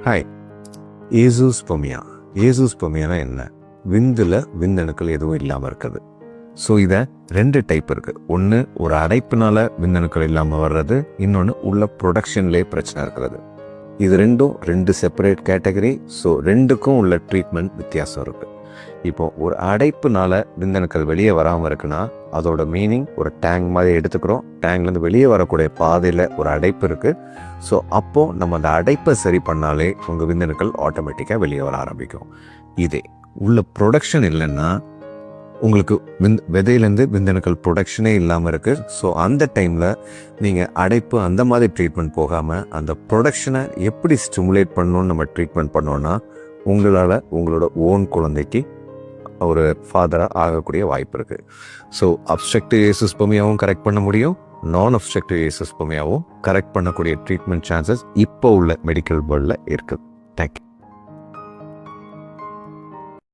Hi. ஏசூஸ்பெர்மியானா என்ன? விந்துல விந்தணுக்கள் எதுவும் இல்லாமல் இருக்குது. ஸோ இதை 2 டைப் இருக்குது. ஒன்று ஒரு அடைப்புனால விந்தணுக்கள் இல்லாமல் வர்றது, இன்னொன்று உள்ள ப்ரொடக்ஷன்லேயே பிரச்சனை இருக்கிறது. இது 2 செப்பரேட் கேட்டகரி. ஸோ 2க்கும் உள்ள ட்ரீட்மெண்ட் வித்தியாசம் இருக்குது. இப்போ ஒரு அடைப்புனால விந்தணுக்கள் வெளியே வராமல் இருக்குன்னா அதோட மீனிங் ஒரு டேங்க் மாதிரி எடுத்துக்கிறோம். டேங்க்லேருந்து வெளியே வரக்கூடிய பாதையில் ஒரு அடைப்பு இருக்குது. ஸோ அப்போது நம்ம அந்த அடைப்பை சரி பண்ணாலே உங்கள் விந்தணுக்கள் ஆட்டோமேட்டிக்காக வெளியே வர ஆரம்பிக்கும். இதே உள்ள ப்ரொடக்ஷன் இல்லைன்னா உங்களுக்கு விதையிலேருந்து விந்தணுக்கள் ப்ரொடக்ஷனே இல்லாமல் இருக்குது. ஸோ அந்த டைமில் நீங்கள் அடைப்பு அந்த மாதிரி ட்ரீட்மெண்ட் போகாமல் அந்த ப்ரொடக்ஷனை எப்படி ஸ்டிமுலேட் பண்ணணும்னு நம்ம ட்ரீட்மெண்ட் பண்ணோன்னா உங்களால் உங்களோட ஓன் குழந்தைக்கு ஒரு ஃபாதராக ஆகக்கூடிய வாய்ப்பு இருக்குது. ஸோ அப்ஸ்ட்ரக்டிவ் ஏசூஸ்பெர்மியாவும் கரெக்ட் பண்ண முடியும், நான் அப்ஸ்ட்ரக்டிவ் ஏசூஸ்பெர்மியாவும் கரெக்ட் பண்ணக்கூடிய ட்ரீட்மெண்ட் சான்சஸ் இப்போ உள்ள மெடிக்கல் வேர்ல்டில் இருக்குது. தேங்க்யூ.